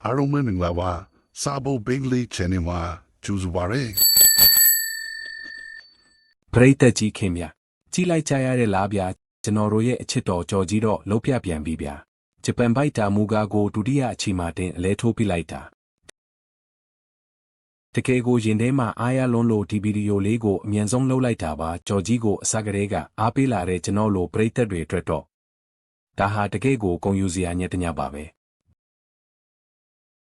အားလုံးမင်္ဂလာပါစာဖို့ဘင်္ဂလီ channel မှာကြိုဆိုပါရစေပရိသတ်ကြီးခင်ဗျကြည်လိုက်ကြရတဲ့လားဗျာကျွန်တော်တို့ရဲ့အချစ်တော်ကြော်ကြီးတော့လှုပ်ပြပြန်ပြီဗျာဂျပန်ဘိုက်တာမူကားကိုဒုတိယအချီမှာတင်အလဲထိုးပြလိုက်တာတကယ်ကိုရင်ထဲမှာအားရလွန်းလို့ဒီဗီဒီယိုလေးကိုအမြန်ဆုံးလှုပ်လိုက်တာပါကြော်ကြီးကိုအစကတည်းကအားပေးလာတဲ့ကျွန်တော်လိုပရိသတ်တွေအတွက်တော့ဒါဟာတကယ်ကိုဂုဏ်ယူစရာညတညပါပဲ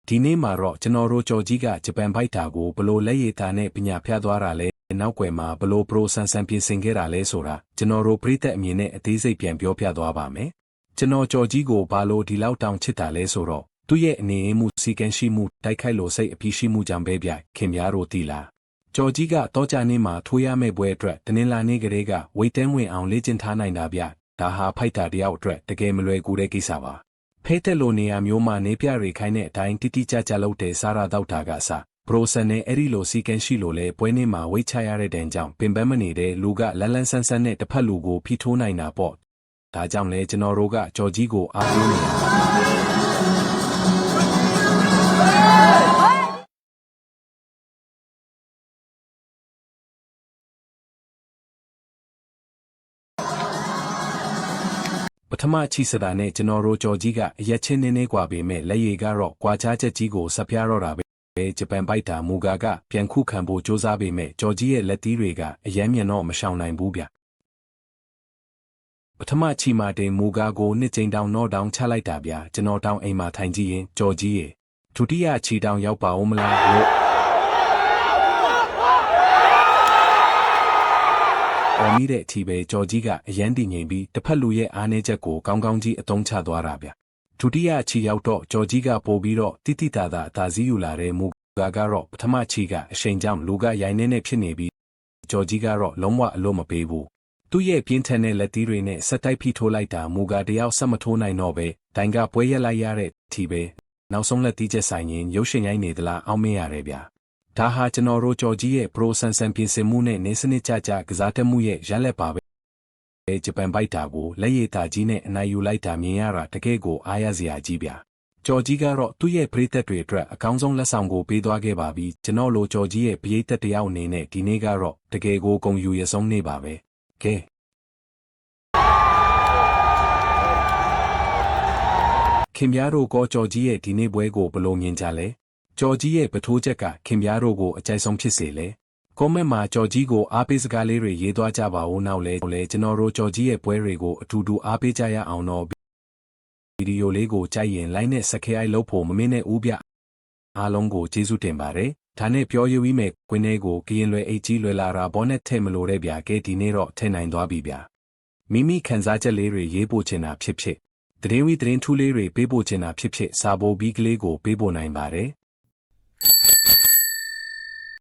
ဒီနေ့မှာတော့ကျွန်တော်တို့ကြော်ကြီးကဂျပန်ဘိုက်တာကိုဘလို့လက်ရည်သားနဲ့ပညာဖျားသွားတာလဲနောက်ွယ်မှာဘလို့ပရိုဆန်ဆန်ပြင်ဆင်ခဲ့တာလဲဆိုတာကျွန်တော်တို့ပရိသတ်အမြင်နဲ့အသေးစိတ်ပြန်ပြောပြသွားပါမယ်ကျွန်တော်ကြော်ကြီးကိုဘာလို့ဒီလောက်တောင်ချစ်တာလဲဆိုတော့သူ့ရဲ့အနေအမှုစီကံရှိမှုတိုက်ခိုက်လို့စိတ်အပြည့်ရှိမှုကြောင့်ပဲဗျခင်ဗျားတို့သိလားကြော်ကြီးကတော့ကြနေ့မှာထိုးရမယ့်ပွဲအတွက်တနင်္လာနေ့ကလေးကဝိတ်တန်းဝင်အောင်လေ့ကျင့်ထားနိုင်တာဗျဒါဟာဖိုက်တာတယောက်အတွက်တကယ်မလွယ်ကူတဲ့ကိစ္စပါဖဲတက်လိုနေရာမျိုးမှာနေပြတွေခိုင်းတဲ့အတိုင်းတိတိကျကျလုပ်တဲ့စားရတော့တာကအစပရိုဆန်နဲ့အဲ့ဒီလိုစီကံရှိလို့လဲပွဲနေ့မှာဝိတ်ချရတဲ့တန်ကြောင့်ပင်ပန်းမနေတဲ့လူကလန်းလန်းဆန်းဆန်းနဲ့တစ်ဖက်လူကိုဖိထိုးနိုင်တာပေါ့ဒါကြောင့်လဲကျွန်တော်တို့ကကြော်ကြီးကိုအားပေးနေတာပထမချီစတာနဲ့ကျွန်တော်တို့ကြော်ကြီးကအရက်ချင်းနေกว่าပေမဲ့လက်ရည်ကတော့ကွာခြားချက်ကြီးကိုဆက်ပြတော့တာပဲဂျပန်ဘိုက်တာမူကာကပြန်ခုခံဖို့စ조사ပေမဲ့ကြော်ကြီးရဲ့လက်သီးတွေကအယမ်းမြန်တော့မရှောင်နိုင်ဘူးဗျပထမချီမာတင်မူကာကိုနှစ်ကြိမ်တောင်တော့တောင်ချလိုက်တာဗျကျွန်တော်တောင်အိမ်မှာထိုင်ကြည့်ရင်ကြော်ကြီးရဲ့ဒုတိယချီတောင်ရောက်ပါဦးမလားလို့အော်မိတဲ့အထိပဲကြော်ကြီးကအယမ်းတည်ငြိမ်ပြီးတစ်ဖက်လူရဲ့အားနည်းချက်ကိုကောင်းကောင်းကြီးအသုံးချသွားတာဗျဒုတိယချီရောက်တော့ကြော်ကြီးကပို့ပြီးတော့တိတိတာတာအသာစီးယူလာတဲ့မူကာကတော့ပထမချီကအရှိန်ကြောင့်လူကရိုင်းနေဖြစ်နေပြီးကြော်ကြီးကတော့လုံးဝအလို့မပေးဘူးသူ့ရဲ့ပြင်းထန်တဲ့လက်သီးတွေနဲ့ဆက်တိုက်ဖိထိုးလိုက်တာမူကာတယောက်ဆက်မထိုးနိုင်တော့ပဲဒိုင်ကပွဲရက်လိုက်ရတဲ့အထိပဲနောက်ဆုံးလက်သီးချက်ဆိုင်ရင်ရုပ်ရှင်ရိုင်းနေသလားအောက်မေ့ရတယ်ဗျဒါဟာကျွန်တော်တို့ကြော်ကြီးရဲ့ပရိုဆန်ဆန်ပြင်ဆင်မှုနဲ့နေစနစ်ကြကြကစားတတ်မှုရဲ့ရလက်ပါပဲဂျပန်ဘိုက်တာကိုလက်ရည်တာကြီးနဲ့အနိုင်ယူလိုက်တာမြင်ရတာတကယ်ကိုအားရစရာကြီးဗျကြော်ကြီးကတော့သူ့ရဲ့ပရိသတ်တွေအတွက်အကောင်းဆုံးလက်ဆောင်ကိုပေးသွားခဲ့ပါပြီကျွန်တော်လိုကြော်ကြီးရဲ့ပရိသတ်တယောက်အနေနဲ့ဒီနေ့ကတော့တကယ်ကိုဂုဏ်ယူရဆုံးနေပါပဲကဲခင်ဗျားတို့ကောကြော်ကြီးရဲ့ဒီနေ့ပွဲကိုဘယ်လိုမြင်ကြလဲကြော်ကြီးရဲ့ပထိုးချက်ကခင်ဗျားတို့ကိုအကြိုက်ဆုံးဖြစ်စေလေကွန်မန့်မှာကြော်ကြီးကိုအားပေးစကားလေးတွေရေးသွားကြပါဦးနောက်လဲကျွန်တော်တို့ကြော်ကြီးရဲ့ပွဲတွေကိုအထူးအားပေးကြရအောင်တော့ဗီဒီယိုလေးကိုကြိုက်ရင် like နဲ့ subscribe လုပ်ဖို့မမေ့နဲ့ဦးဗျအားလုံးကိုကျေးဇူးတင်ပါတယ်ဒါနဲ့ပြောရပြီးမဲ့ကွင်းထဲကိုကရင်လွယ်အိတ်ကြီးလွယ်လာတာဘောနဲ့ထည့်မလို့တဲ့ဗျာကဲဒီနေ့တော့ထည့်နိုင်သွားပြီဗျာမိမိခံစားချက်လေးတွေရေးပို့ချင်တာဖြစ်ဖြစ်သတင်းထူးလေးတွေပေးပို့ချင်တာဖြစ်ဖြစ်စာပို့ပြီးကလေးကိုပေးပို့နိုင်ပါတယ်